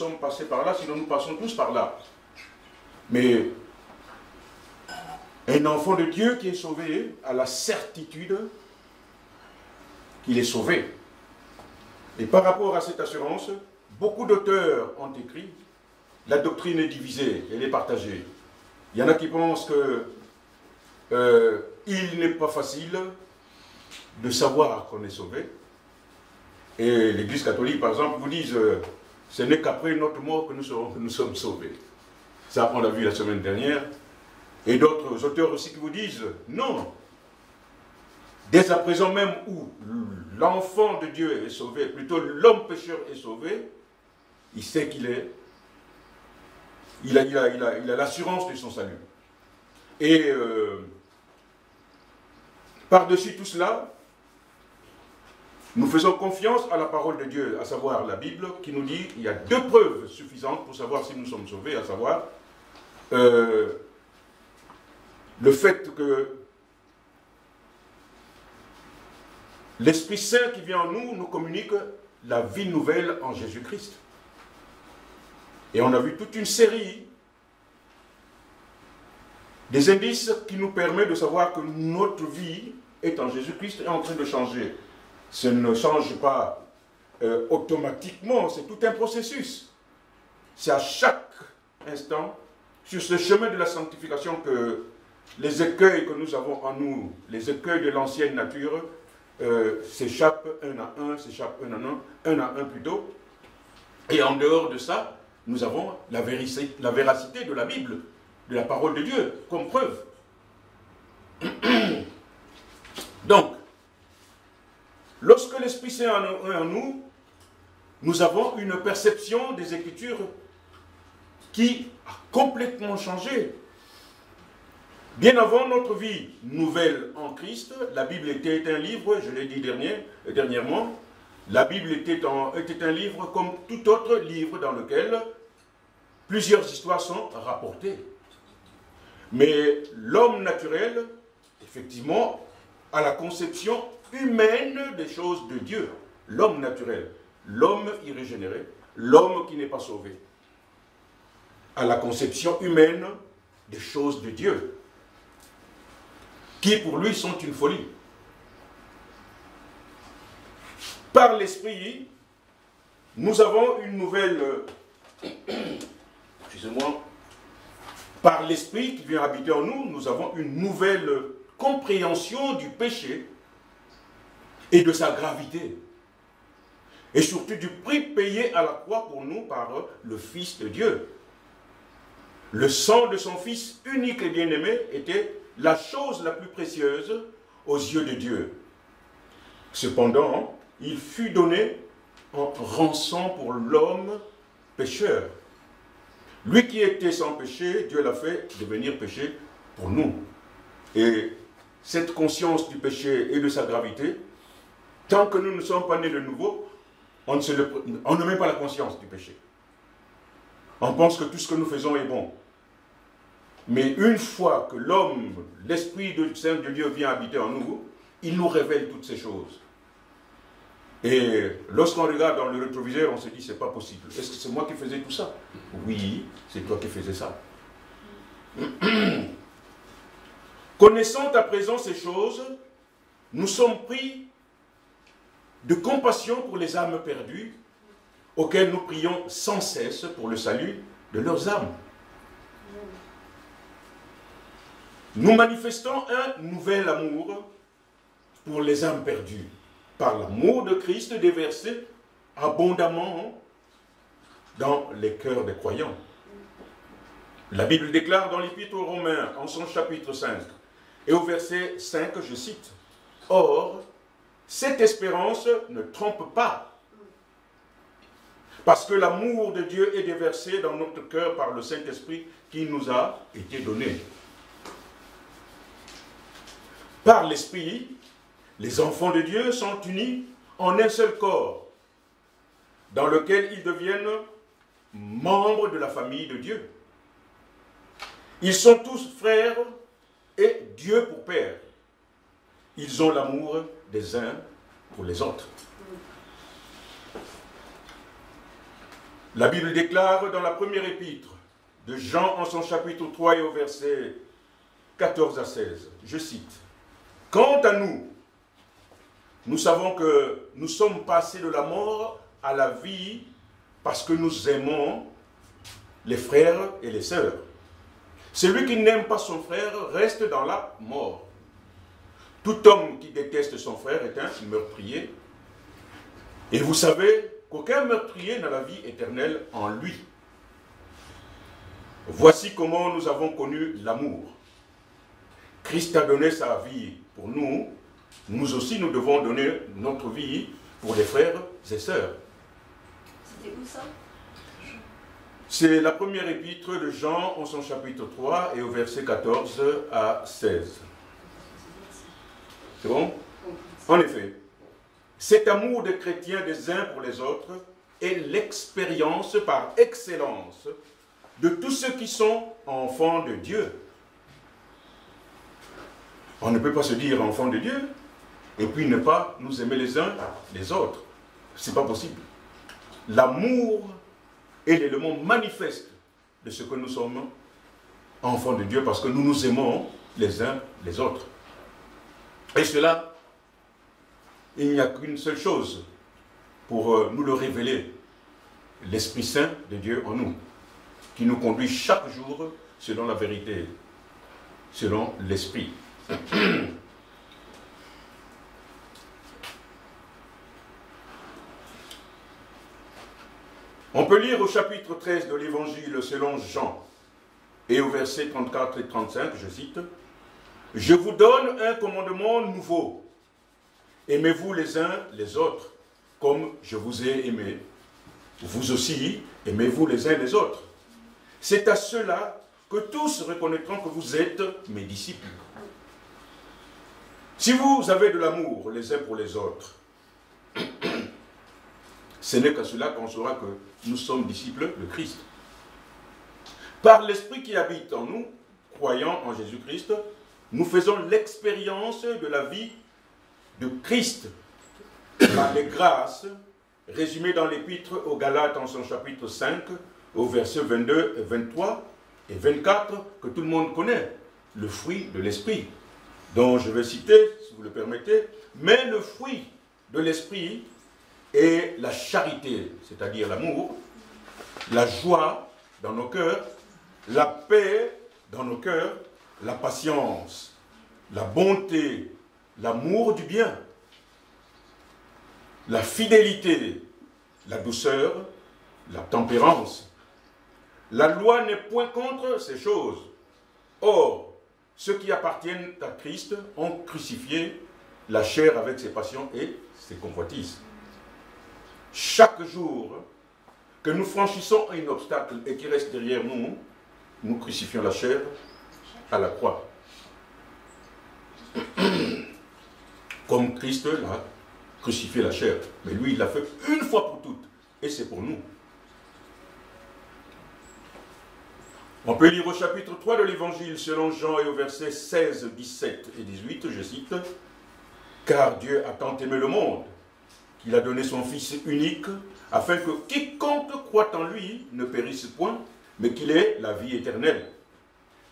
sommes passés par là, sinon nous passons tous par là. Mais un enfant de Dieu qui est sauvé a la certitude qu'il est sauvé. Et par rapport à cette assurance, beaucoup d'auteurs ont écrit, la doctrine est divisée, elle est partagée. Il y en a qui pensent qu'il n'est pas facile de savoir qu'on est sauvé. Et l'Église catholique, par exemple, vous disent ce n'est qu'après notre mort que nous sommes sauvés. Ça, on l'a vu la semaine dernière. Et d'autres auteurs aussi qui vous disent non. Dès à présent même où l'enfant de Dieu est sauvé, plutôt l'homme pécheur est sauvé, il sait qu'il est. Il a l'assurance de son salut. Et par-dessus tout cela, nous faisons confiance à la parole de Dieu, à savoir la Bible, qui nous dit qu'il y a deux preuves suffisantes pour savoir si nous sommes sauvés, à savoir le fait que l'Esprit Saint qui vient en nous nous communique la vie nouvelle en Jésus-Christ. Et on a vu toute une série des indices qui nous permettent de savoir que notre vie est en Jésus-Christ et en train de changer. Ça ne change pas automatiquement, c'est tout un processus. C'est à chaque instant, sur ce chemin de la sanctification, que les écueils que nous avons en nous, les écueils de l'ancienne nature, s'échappent un à un plutôt. Et en dehors de ça, nous avons la véracité de la Bible, de la parole de Dieu, comme preuve. Donc, lorsque l'Esprit Saint est en nous, nous avons une perception des Écritures qui a complètement changé. Bien avant notre vie nouvelle en Christ, la Bible était un livre, je l'ai dit dernièrement, la Bible était un livre comme tout autre livre dans lequel plusieurs histoires sont rapportées. Mais l'homme naturel, effectivement, a la conception humaine des choses de Dieu. L'homme naturel, l'homme irrégénéré, l'homme qui n'est pas sauvé, a la conception humaine des choses de Dieu, qui pour lui sont une folie. Par l'Esprit, nous avons une nouvelle... excusez-moi. Par l'Esprit qui vient habiter en nous, nous avons une nouvelle compréhension du péché et de sa gravité. Et surtout du prix payé à la croix pour nous par le Fils de Dieu. Le sang de son Fils unique et bien-aimé était la chose la plus précieuse aux yeux de Dieu. Cependant, il fut donné en rançon pour l'homme pécheur. Lui qui était sans péché, Dieu l'a fait devenir péché pour nous. Et cette conscience du péché et de sa gravité, tant que nous ne sommes pas nés de nouveau, on ne met pas la conscience du péché. On pense que tout ce que nous faisons est bon. Mais une fois que l'homme, l'Esprit Saint de Dieu vient habiter en nous, il nous révèle toutes ces choses. Et lorsqu'on regarde dans le rétroviseur, on se dit, c'est pas possible. Est-ce que c'est moi qui faisais tout ça? Oui, c'est toi qui faisais ça. Connaissant à présent ces choses, nous sommes pris de compassion pour les âmes perdues, auxquelles nous prions sans cesse pour le salut de leurs âmes. Nous manifestons un nouvel amour pour les âmes perdues, par l'amour de Christ déversé abondamment dans les cœurs des croyants. La Bible déclare dans l'Épître aux Romains, en son chapitre 5, et au verset 5, je cite, « Or, cette espérance ne trompe pas, parce que l'amour de Dieu est déversé dans notre cœur par le Saint-Esprit qui nous a été donné. » Par l'Esprit, les enfants de Dieu sont unis en un seul corps, dans lequel ils deviennent membres de la famille de Dieu. Ils sont tous frères et Dieu pour père. Ils ont l'amour des uns pour les autres. La Bible déclare dans la première épître de Jean en son chapitre 3 et au verset 14 à 16, je cite, « Quant à nous, nous savons que nous sommes passés de la mort à la vie parce que nous aimons les frères et les sœurs. Celui qui n'aime pas son frère reste dans la mort. Tout homme qui déteste son frère est un meurtrier. Et vous savez qu'aucun meurtrier n'a la vie éternelle en lui. Voici comment nous avons connu l'amour. Christ a donné sa vie pour nous. Nous aussi, nous devons donner notre vie pour les frères et sœurs. » C'était où ça? C'est la première épître de Jean en son chapitre 3 et au verset 14 à 16. C'est bon? En effet, cet amour des chrétiens des uns pour les autres est l'expérience par excellence de tous ceux qui sont enfants de Dieu. On ne peut pas se dire enfant de Dieu et puis ne pas nous aimer les uns les autres. Ce n'est pas possible. L'amour est l'élément manifeste de ce que nous sommes enfants de Dieu parce que nous nous aimons les uns les autres. Et cela, il n'y a qu'une seule chose pour nous le révéler, l'Esprit Saint de Dieu en nous, qui nous conduit chaque jour selon la vérité, selon l'Esprit. On peut lire au chapitre 13 de l'Évangile selon Jean, et au verset 34 et 35, je cite, « Je vous donne un commandement nouveau. Aimez-vous les uns les autres, comme je vous ai aimé. Vous aussi, aimez-vous les uns les autres. C'est à cela que tous reconnaîtront que vous êtes mes disciples. Si vous avez de l'amour les uns pour les autres, ce n'est qu'à cela qu'on saura que nous sommes disciples de Christ. Par l'Esprit qui habite en nous, croyant en Jésus-Christ, nous faisons l'expérience de la vie de Christ par les grâces résumées dans l'épître aux Galates en son chapitre 5, au verset 22 et 23 et 24, que tout le monde connaît, le fruit de l'Esprit, dont je vais citer, si vous le permettez, mais le fruit de l'Esprit est la charité, c'est-à-dire l'amour, la joie dans nos cœurs, la paix dans nos cœurs, la patience, la bonté, l'amour du bien, la fidélité, la douceur, la tempérance. La loi n'est point contre ces choses. Or, ceux qui appartiennent à Christ ont crucifié la chair avec ses passions et ses convoitises. Chaque jour que nous franchissons un obstacle et qui reste derrière nous, nous crucifions la chair à la croix. Comme Christ l'a crucifié la chair. Mais lui, il l'a fait une fois pour toutes. Et c'est pour nous. On peut lire au chapitre 3 de l'Évangile selon Jean et au verset 16, 17 et 18, je cite, « Car Dieu a tant aimé le monde, qu'il a donné son Fils unique, afin que quiconque croit en lui ne périsse point, mais qu'il ait la vie éternelle.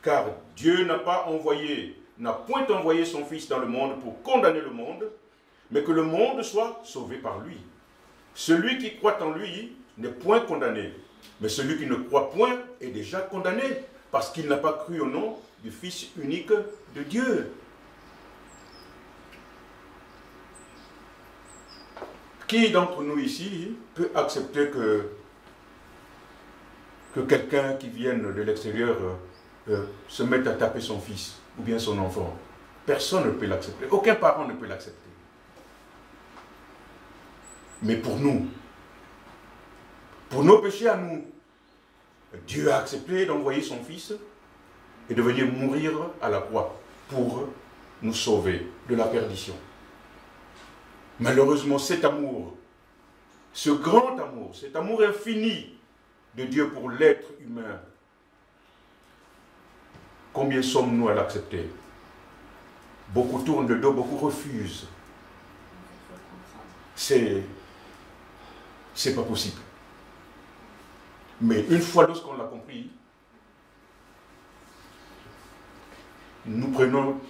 Car Dieu n'a point envoyé son Fils dans le monde pour condamner le monde, mais que le monde soit sauvé par lui. Celui qui croit en lui n'est point condamné, mais celui qui ne croit point est déjà condamné, parce qu'il n'a pas cru au nom du Fils unique de Dieu. » Qui d'entre nous ici peut accepter que quelqu'un qui vienne de l'extérieur se mette à taper son fils ou bien son enfant? Personne ne peut l'accepter. Aucun parent ne peut l'accepter. Mais pour nous, pour nos péchés à nous, Dieu a accepté d'envoyer son Fils et de venir mourir à la croix pour nous sauver de la perdition. Malheureusement, cet amour, ce grand amour, cet amour infini de Dieu pour l'être humain, combien sommes-nous à l'accepter? Beaucoup tournent le dos, beaucoup refusent. C'est pas possible. Mais une fois lorsqu'on l'a compris, nous prenons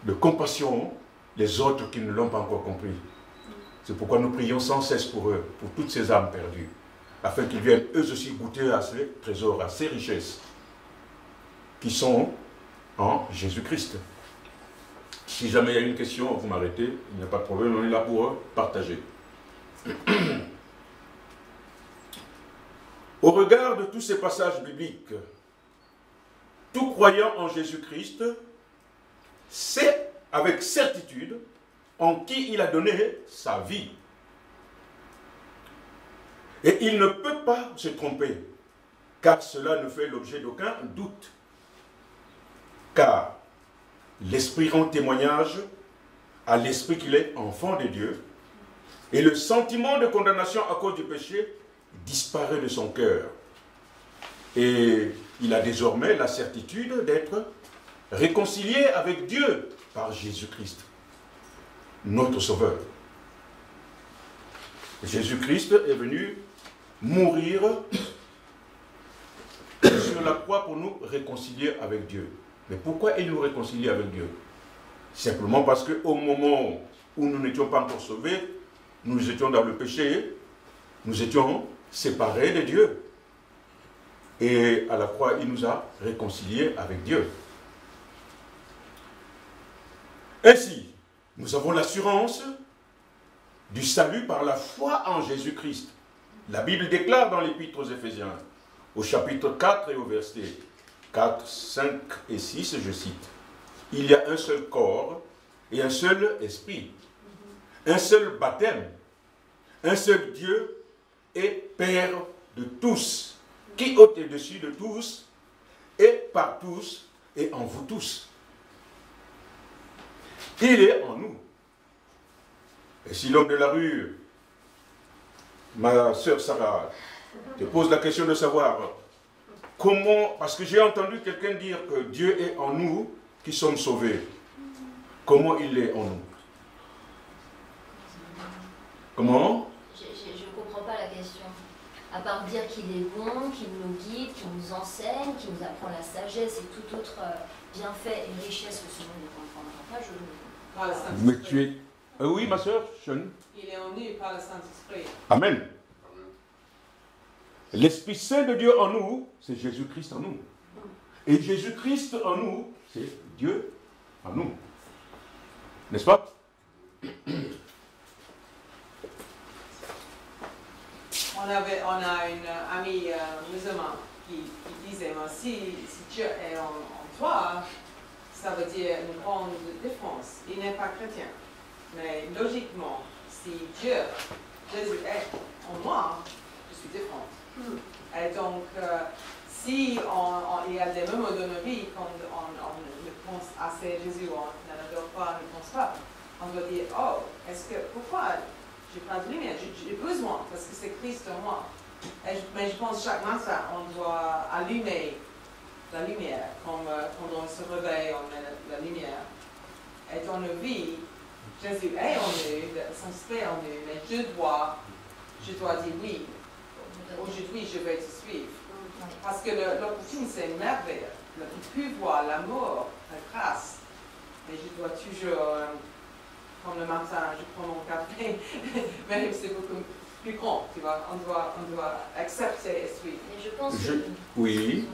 de compassion les autres qui ne l'ont pas encore compris. C'est pourquoi nous prions sans cesse pour eux, pour toutes ces âmes perdues, afin qu'ils viennent eux aussi goûter à ces trésors, à ces richesses qui sont en Jésus-Christ. Si jamais il y a une question, vous m'arrêtez, il n'y a pas de problème, on est là pour partager. Au regard de tous ces passages bibliques, tout croyant en Jésus-Christ sait avec certitude en qui il a donné sa vie. Et il ne peut pas se tromper, car cela ne fait l'objet d'aucun doute. Car l'Esprit rend témoignage à l'Esprit qu'il est enfant de Dieu, et le sentiment de condamnation à cause du péché disparaît de son cœur. Et il a désormais la certitude d'être réconcilié avec Dieu par Jésus-Christ, notre Sauveur. Jésus-Christ est venu mourir sur la croix pour nous réconcilier avec Dieu. Mais pourquoi il nous réconcilie avec Dieu? Simplement parce qu'au moment où nous n'étions pas encore sauvés, nous étions dans le péché, nous étions séparés de Dieu. Et à la croix, il nous a réconciliés avec Dieu. Ainsi, nous avons l'assurance du salut par la foi en Jésus-Christ. La Bible déclare dans l'Épître aux Éphésiens, au chapitre 4 et au verset 4, 5 et 6, je cite, « Il y a un seul corps et un seul esprit, un seul baptême, un seul Dieu et Père de tous, qui est au-dessus de tous, et par tous, et en vous tous. Il est en nous. » Et si l'homme de la rue, ma sœur Sarah, te pose la question de savoir comment, parce que j'ai entendu quelqu'un dire que Dieu est en nous, qui sommes sauvés. Comment il est en nous? Comment? Je ne comprends pas la question. À part dire qu'il est bon, qu'il nous guide, qu'il nous enseigne, qu'il nous apprend la sagesse et tout autre bienfait et richesse que ce monde ne comprendra pas, je ne Par le Saint-Esprit. Mais tu es... oui, ma sœur, Sean. Il est en nous par le Saint-Esprit. Amen. L'Esprit Saint de Dieu en nous, c'est Jésus-Christ en nous. Et Jésus-Christ en nous, c'est Dieu en nous. N'est-ce pas? On a une amie musulmane qui disait, moi, si Dieu est en toi, ça veut dire une grande différence. Il n'est pas chrétien. Mais logiquement, si Dieu, Jésus est en moi, je suis différente. Et donc, si il y a des moments de nos vies quand on pense assez à Jésus, on n'adore pas, on ne pense pas, on doit dire, oh, pourquoi j'ai pas de lumière? J'ai besoin, parce que c'est Christ en moi. Mais je pense chaque matin, on doit allumer la lumière. Comme quand on se réveille, on met la lumière. Et dans nos vies, Jésus est en nous, son esprit en nous, mais je dois dire oui. Aujourd'hui, je vais te suivre. Parce que l'opportunité, c'est merveilleux. Le pouvoir, l'amour, la grâce. Mais je dois toujours, comme le matin, je prends mon café, mais c'est beaucoup plus grand, tu vois. On doit accepter et suivre. Mais je pense que... Oui.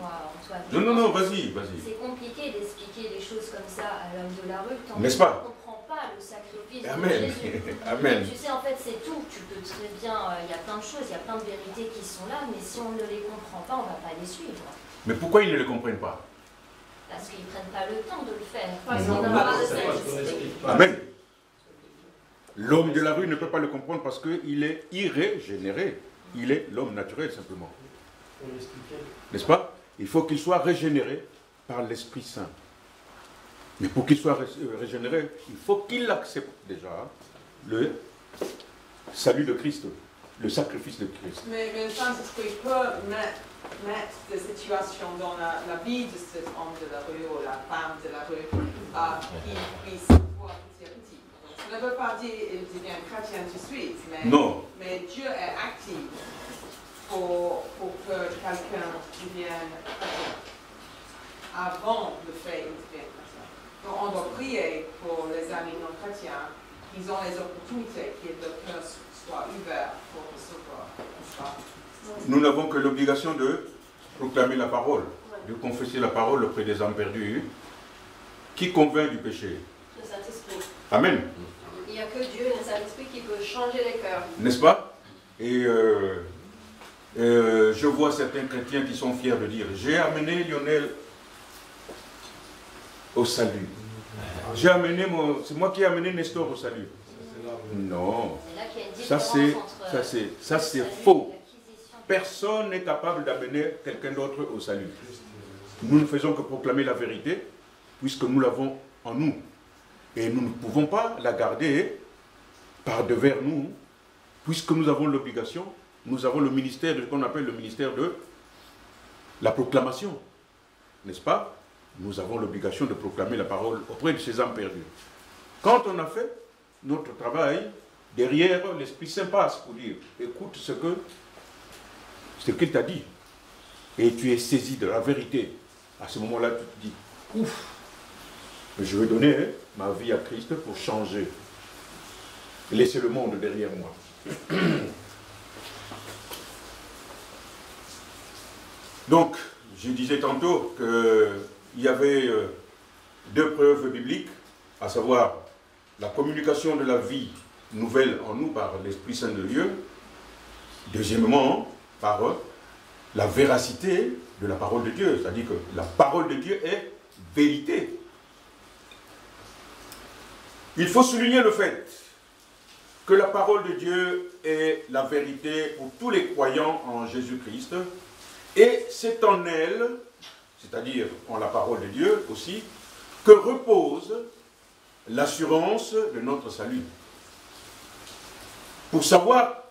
Antoine, Non, vas-y. C'est compliqué d'expliquer des choses comme ça à l'homme de la rue tant N'est-ce qu'on pas? ne comprend pas le sacrifice Amen. de Jésus. Amen. Tu sais, en fait, c'est tout. Tu peux très bien... Il y a plein de choses, il y a plein de vérités qui sont là, mais si on ne les comprend pas, on ne va pas les suivre. Mais pourquoi ils ne le comprennent pas? Parce qu'ils ne prennent pas le temps de le faire. Parce Ils qu'on n'ont n'a pas pas de de Saint-Esprit. Amen. L'homme de la rue ne peut pas le comprendre parce qu'il est irrégénéré. Il est l'homme naturel simplement. N'est-ce pas? Il faut qu'il soit régénéré par l'Esprit Saint. Mais pour qu'il soit régénéré, il faut qu'il accepte déjà le salut de Christ, le sacrifice de Christ. Mais le Saint-Esprit peut mettre des situations dans la vie de cet homme de la rue ou la femme de la rue qui puisse voir petit à petit. Ça ne veut pas dire qu'il devient chrétien tout de suite, mais Dieu est actif pour quelqu'un devienne chrétien. Avant le fait qu'il devienne chrétien. Donc on doit prier pour les amis non chrétiens qu'ils ont les opportunités, que leur cœur soit ouvert pour recevoir. Nous n'avons que l'obligation de proclamer la parole, de confesser la parole auprès des âmes perdues, qui convainc du péché. Le Saint-Esprit. Amen. Il n'y a que Dieu, le Saint-Esprit, qui peut changer les cœurs. N'est-ce pas? Et je vois certains chrétiens qui sont fiers de dire, j'ai amené Lionel au salut. J'ai amené c'est moi qui ai amené Nestor au salut. Non. Ça c'est faux. Personne n'est capable d'amener quelqu'un d'autre au salut. Nous ne faisons que proclamer la vérité, puisque nous l'avons en nous. Et nous ne pouvons pas la garder par devers nous, puisque nous avons l'obligation, nous avons le ministère de ce qu'on appelle le ministère de la proclamation. N'est-ce pas? Nous avons l'obligation de proclamer la parole auprès de ces âmes perdues. Quand on a fait notre travail, derrière, l'Esprit Saint passe pour dire, écoute ce qu'il t'a dit. Et tu es saisi de la vérité. À ce moment-là, tu te dis, ouf, je vais donner ma vie à Christ pour changer. Laisser le monde derrière moi. Donc, je disais tantôt qu'il y avait deux preuves bibliques, à savoir la communication de la vie nouvelle en nous par l'Esprit Saint de Dieu. Deuxièmement, par la véracité de la parole de Dieu. C'est-à-dire que la parole de Dieu est vérité. Il faut souligner le fait que la parole de Dieu est la vérité pour tous les croyants en Jésus-Christ. Et c'est en elle, c'est-à-dire en la parole de Dieu aussi, que repose l'assurance de notre salut. Pour savoir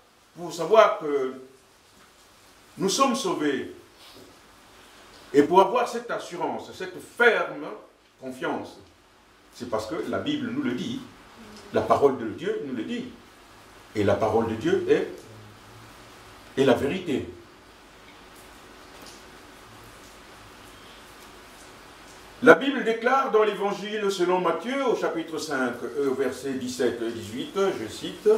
que nous sommes sauvés, et pour avoir cette assurance, cette ferme confiance, c'est parce que la Bible nous le dit, la parole de Dieu nous le dit, et la parole de Dieu est la vérité. La Bible déclare dans l'Évangile selon Matthieu, au chapitre 5, versets 17 et 18, je cite,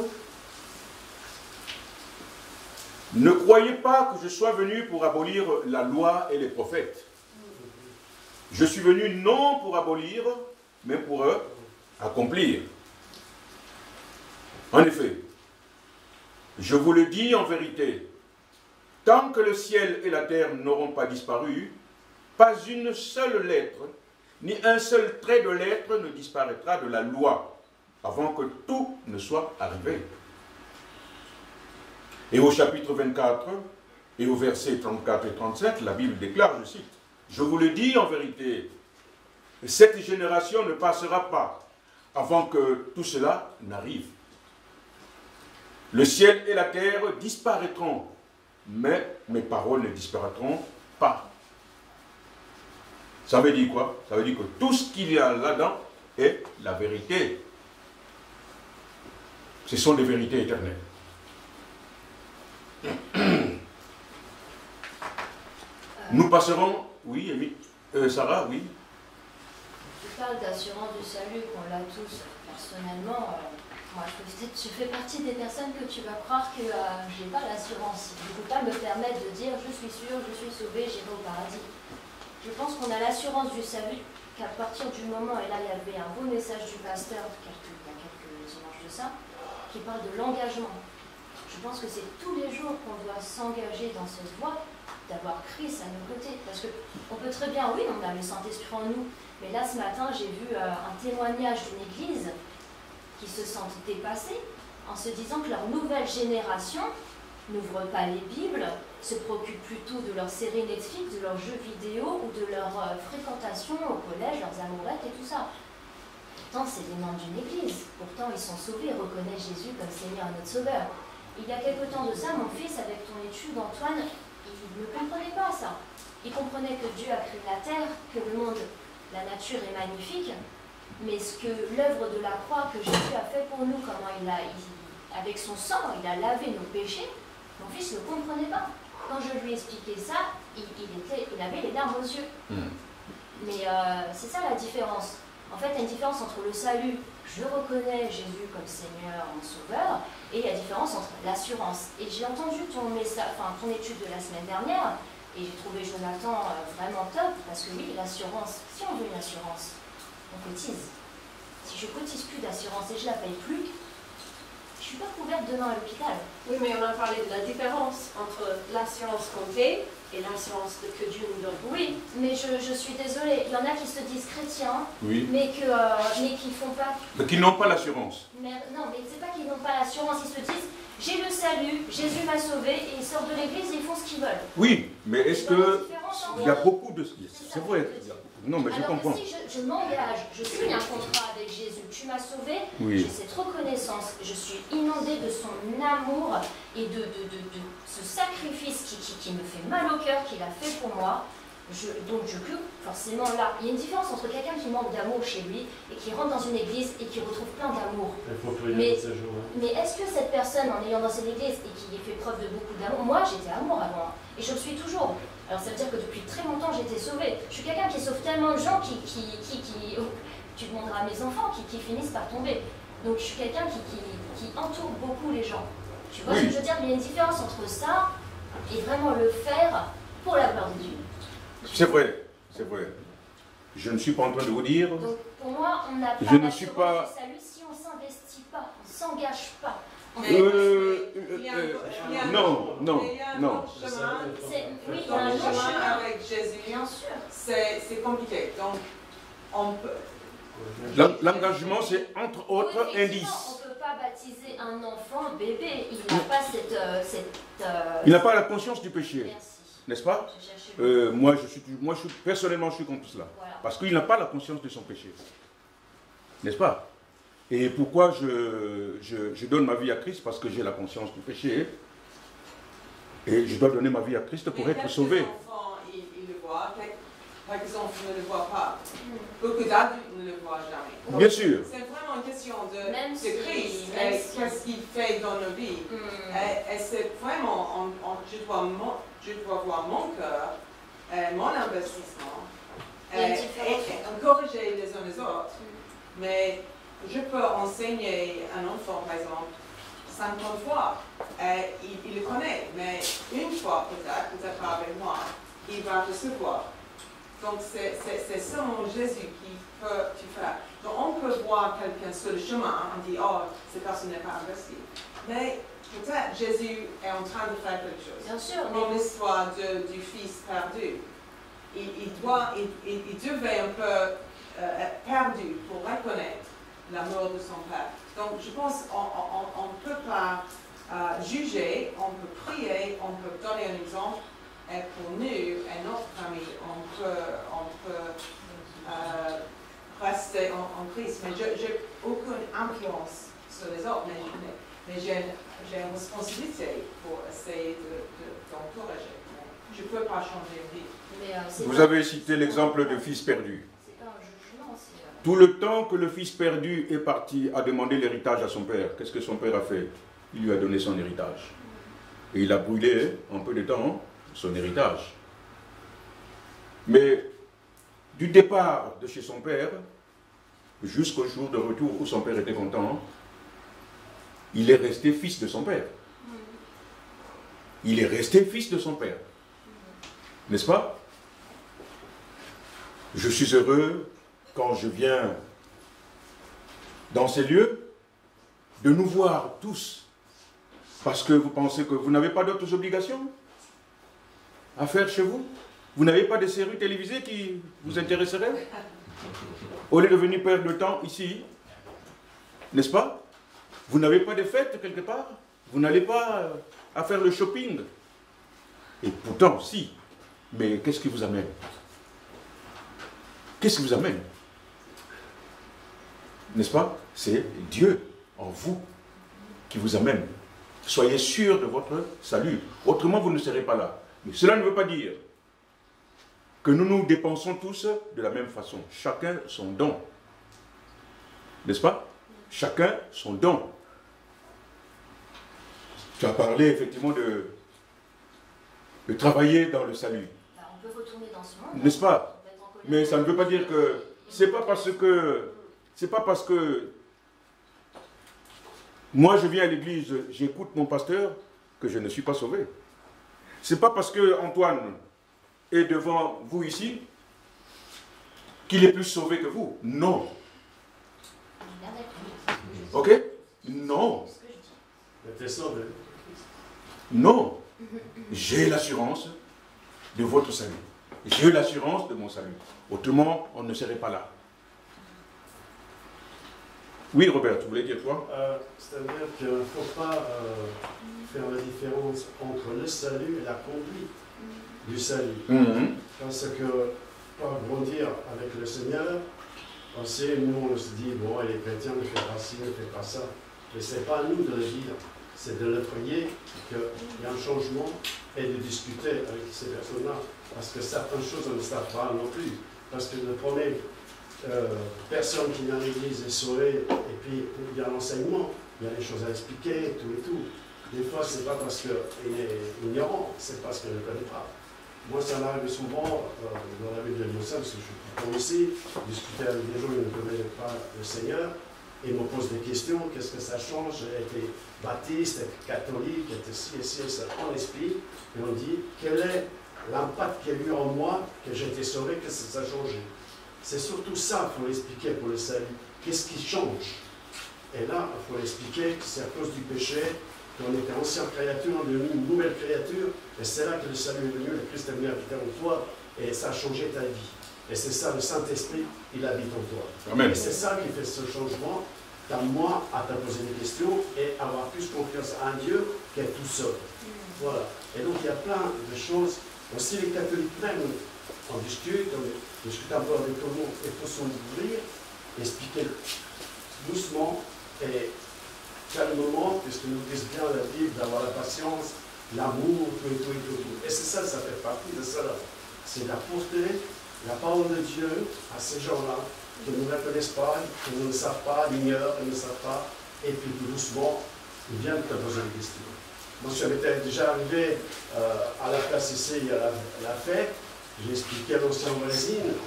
« Ne croyez pas que je sois venu pour abolir la loi et les prophètes. Je suis venu non pour abolir, mais pour accomplir. En effet, je vous le dis en vérité, tant que le ciel et la terre n'auront pas disparu, pas une seule lettre, ni un seul trait de lettre ne disparaîtra de la loi, avant que tout ne soit arrivé. » Et au chapitre 24, et au verset 34 et 37, la Bible déclare, je cite, « Je vous le dis en vérité, cette génération ne passera pas avant que tout cela n'arrive. Le ciel et la terre disparaîtront, mais mes paroles ne disparaîtront pas. » Ça veut dire quoi? Ça veut dire que tout ce qu'il y a là-dedans est la vérité. Ce sont des vérités éternelles. Nous passerons, oui, Sarah, oui. Tu parles d'assurance du salut, qu'on l'a tous personnellement. Moi, je fais partie des personnes que tu vas croire que je n'ai pas l'assurance. Je ne peux pas me permettre de dire je suis sûr, je suis sauvé, j'irai au paradis. Je pense qu'on a l'assurance du salut qu'à partir du moment, et là il y avait un beau message du pasteur il y a quelques dimanches de ça, qui parle de l'engagement. Je pense que c'est tous les jours qu'on doit s'engager dans cette voie, d'avoir Christ à nos côtés. Parce qu'on peut très bien, oui, on a le Saint-Esprit en nous, mais là ce matin j'ai vu un témoignage d'une église qui se sentent dépassés en se disant que leur nouvelle génération n'ouvre pas les Bibles, se préoccupe plutôt de leurs séries Netflix, de leurs jeux vidéo ou de leur fréquentation au collège, leurs amourettes et tout ça. Pourtant, c'est des membres d'une église. Pourtant, ils sont sauvés, reconnaissent Jésus comme Seigneur et notre Sauveur. Il y a quelque temps de ça, mon fils, avec ton étude, Antoine, il ne comprenait pas ça. Il comprenait que Dieu a créé la terre, que le monde, la nature est magnifique, mais ce que l'œuvre de la croix que Jésus a fait pour nous, comment avec son sang, il a lavé nos péchés, mon fils ne comprenait pas. Quand je je lui expliquais ça, il avait les larmes aux yeux. Mais c'est ça la différence. En fait, il y a une différence entre le salut, je reconnais Jésus comme Seigneur, mon Sauveur, et la différence entre l'assurance. Et j'ai entendu ton étude de la semaine dernière, et j'ai trouvé Jonathan vraiment top, parce que oui, l'assurance, si on veut une assurance, on cotise. Si je cotise plus d'assurance et je la paye plus, je ne suis pas couverte demain à l'hôpital. Oui, mais on a parlé de la différence entre l'assurance comptée et l'assurance que Dieu nous donne. Oui, mais je suis désolée. Il y en a qui se disent chrétiens, Oui. mais qui font pas... Mais qui n'ont pas l'assurance. Non, mais c'est pas qu'ils n'ont pas l'assurance. Ils se disent, j'ai le salut, Jésus m'a sauvé, et ils sortent de l'église et ils font ce qu'ils veulent. Oui, mais est-ce que... Il y a beaucoup de... C'est vrai. Non, mais je Alors comprends. que si je m'engage, je signe un contrat avec Jésus, tu m'as sauvé, Oui. j'ai cette reconnaissance, je suis inondée de son amour et de ce sacrifice qui me fait mal au cœur, qu'il a fait pour moi. Donc je peux forcément là. Il y a une différence entre quelqu'un qui manque d'amour chez lui et qui rentre dans une église et qui retrouve plein d'amour. Mais est-ce que cette personne, en ayant dans cette église et qui fait preuve de beaucoup d'amour, moi j'étais amour avant, et je le suis toujours. Alors ça veut dire que depuis très longtemps j'ai été sauvée. Je suis quelqu'un qui sauve tellement de gens tu demanderas à mes enfants, qui finissent par tomber. Donc je suis quelqu'un qui entoure beaucoup les gens. Tu vois ce que je veux dire? Il y a une différence entre ça et vraiment le faire pour la gloire de Dieu. C'est vrai, c'est vrai. Je ne suis pas en train de vous dire... Donc pour moi, on n'a pas je ne suis pas... du salut si on ne s'investit pas, on ne s'engage pas. Non. Oui, il y a un autre chemin avec Jésus. Bien sûr. C'est compliqué. Donc, on peut... L'engagement, c'est entre autres indices. On ne peut pas baptiser un enfant, un bébé. Il n'a pas Il n'a pas la conscience du péché. Merci. N'est-ce pas? Personnellement, je suis contre cela. Voilà. Parce qu'il n'a pas la conscience de son péché. N'est-ce pas? Et pourquoi je donne ma vie à Christ? Parce que j'ai la conscience du péché. Et je dois donner ma vie à Christ pour être sauvé. Quelques enfants, ils le voient. Quelques enfants ne le voient pas. Beaucoup d'adultes ne le voient jamais. Bien sûr. C'est vraiment une question de Christ. Qu'est-ce qu'il fait dans nos vies? Et c'est vraiment, je dois voir mon cœur, mon investissement, et corriger les uns les autres. Mais je peux enseigner un enfant, par exemple, 50 fois. Il le connaît, mais une fois peut-être pas avec moi, il va recevoir. Donc c'est seulement Jésus qui peut tout faire. Donc on peut voir quelqu'un sur le chemin, on dit, oh, cette personne n'est pas investie. Mais peut-être Jésus est en train de faire quelque chose. Bien sûr. Dans l'histoire du fils perdu, il devait un peu être perdu pour reconnaître l'amour de son père. Donc je pense qu'on ne peut pas juger, on peut prier, on peut donner un exemple. Et pour nous et notre famille, on peut rester en Christ. Mais je n'ai aucune influence sur les autres, mais j'ai une responsabilité pour essayer d'encourager. Je ne peux pas changer une vie. Vous avez cité l'exemple du fils perdu. C'est pas un jugement, c'est... Tout le temps que le fils perdu est parti à demander l'héritage à son père, qu'est-ce que son père a fait? Il lui a donné son héritage. Et il a brûlé un peu de temps son héritage. Mais du départ de chez son père jusqu'au jour de retour où son père était content, il est resté fils de son père. Il est resté fils de son père. N'est-ce pas? Je suis heureux quand je viens dans ces lieux de nous voir tous, parce que vous pensez que vous n'avez pas d'autres obligations à faire chez vous? Vous n'avez pas de séries télévisées qui vous intéresseraient? Au lieu de venir perdre le temps ici, n'est-ce pas? Vous n'avez pas de fête quelque part? Vous n'allez pas à faire le shopping? Et pourtant, si. Mais qu'est-ce qui vous amène? Qu'est-ce qui vous amène? N'est-ce pas? C'est Dieu en vous qui vous amène. Soyez sûr de votre salut. Autrement, vous ne serez pas là. Mais cela ne veut pas dire que nous nous dépensons tous de la même façon. Chacun son don. N'est-ce pas? Chacun son don. Tu as parlé effectivement de travailler dans le salut. Bah, on peut retourner dans ce monde. N'est-ce pas? On peut être en colère. Mais ça ne veut pas dire que... C'est pas parce que moi je viens à l'église, j'écoute mon pasteur, que je ne suis pas sauvé. C'est pas parce que Antoine est devant vous ici qu'il est plus sauvé que vous. Non. Ok? Non. T'es sauvé. Non. J'ai l'assurance de votre salut. J'ai l'assurance de mon salut. Autrement, on ne serait pas là. Oui, Robert, tu voulais dire quoi? C'est-à-dire qu'il ne faut pas faire la différence entre le salut et la conduite du salut. Parce que, pour grandir avec le Seigneur, on sait, nous, on se dit, bon, les chrétiens ne font pas ci, ne font pas ça. Mais ce n'est pas à nous de le dire, c'est de le prier, qu'il y a un changement et de discuter avec ces personnes-là. Parce que certaines choses, on ne savent pas non plus. Parce que le premier personne qui vient à l'église est sauvée, et puis il y a l'enseignement, il y a des choses à expliquer, tout et tout. Des fois, ce n'est pas parce qu'il est ignorant, c'est parce qu'il ne connaît pas. Moi, ça m'arrive souvent dans la vie de l'Église, parce que je suis comme ici, discuter avec des gens qui ne connaissent pas le Seigneur, et me posent des questions, qu'est-ce que ça change? J'ai été baptiste, catholique, été ci et ci, et ça, on explique, et on dit, quel est l'impact qu'il y a eu en moi, que j'ai été sauvé, qu'est-ce que ça a changé? C'est surtout ça qu'il faut expliquer pour le salut. Qu'est-ce qui change? Et là, il faut expliquer que c'est à cause du péché, qu'on était ancienne créature, on est devenu une nouvelle créature, et c'est là que le salut est venu, le Christ est venu habiter en toi, et ça a changé ta vie. Et c'est ça, le Saint-Esprit, il habite en toi. Amen. Et c'est ça qui fait ce changement, dans moi, à te poser des questions, et avoir plus confiance en Dieu qu'être tout seul. Voilà. Et donc, il y a plein de choses. Aussi, les catholiques même, on discute un peu avec tout le monde, il faut s'ouvrir, expliquer doucement et calmement, puisque nous disons bien la Bible, d'avoir la patience, l'amour, tout. Et c'est ça, ça fait partie de cela. C'est d'apporter la parole de Dieu à ces gens-là, qui ne nous reconnaissent pas, qui ne savent pas, l'ignorent, qui ne savent pas, et puis tout doucement, ils viennent te poser des questions. Moi, je m'étais déjà arrivé à la place ici, à la fête. J'ai expliqué à l'ancienne voisine,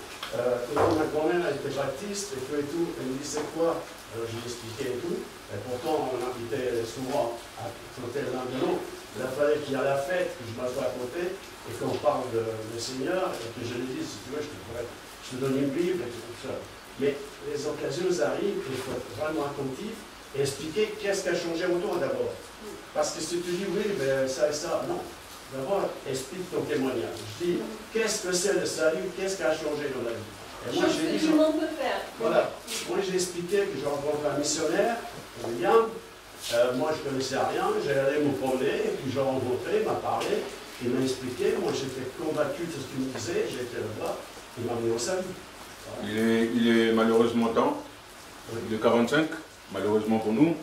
ma grand-mère était baptiste et tout. Elle me dit, c'est quoi? Alors j'ai expliqué et tout. Et pourtant, on invitait souvent à côté l'un de l'autre. Il a fallu qu'il y ait la fête, que je m'assoie à côté, et qu'on parle de Seigneur, et que je lui dise, si tu veux, je te donne une Bible, et tout ça. Mais les occasions arrivent, il faut être vraiment attentif et expliquer qu'est-ce qui a changé en toi d'abord. Parce que si tu dis, oui, mais ça et ça, non. D'abord, explique ton témoignage. Je dis, qu'est-ce que c'est le salut? Qu'est-ce qui a changé dans la vie? Et moi, j'ai dit, tout le monde peut faire. voilà. Moi, j'ai expliqué que j'ai rencontré un missionnaire, William. Moi, je ne connaissais rien. J'ai allé me promener, et puis j'ai rencontré, il m'a parlé, il m'a expliqué. Moi, j'étais convaincu de ce qu'il me disait. J'étais là-bas, il m'a mis au salut. Voilà. Il est malheureusement temps. Il est 45, malheureusement pour nous.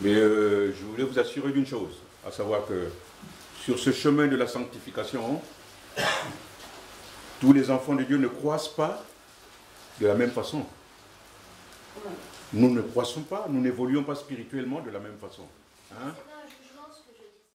Mais je voulais vous assurer d'une chose, à savoir que sur ce chemin de la sanctification, tous les enfants de Dieu ne croissent pas de la même façon. Nous ne croissons pas, nous n'évoluons pas spirituellement de la même façon. Hein?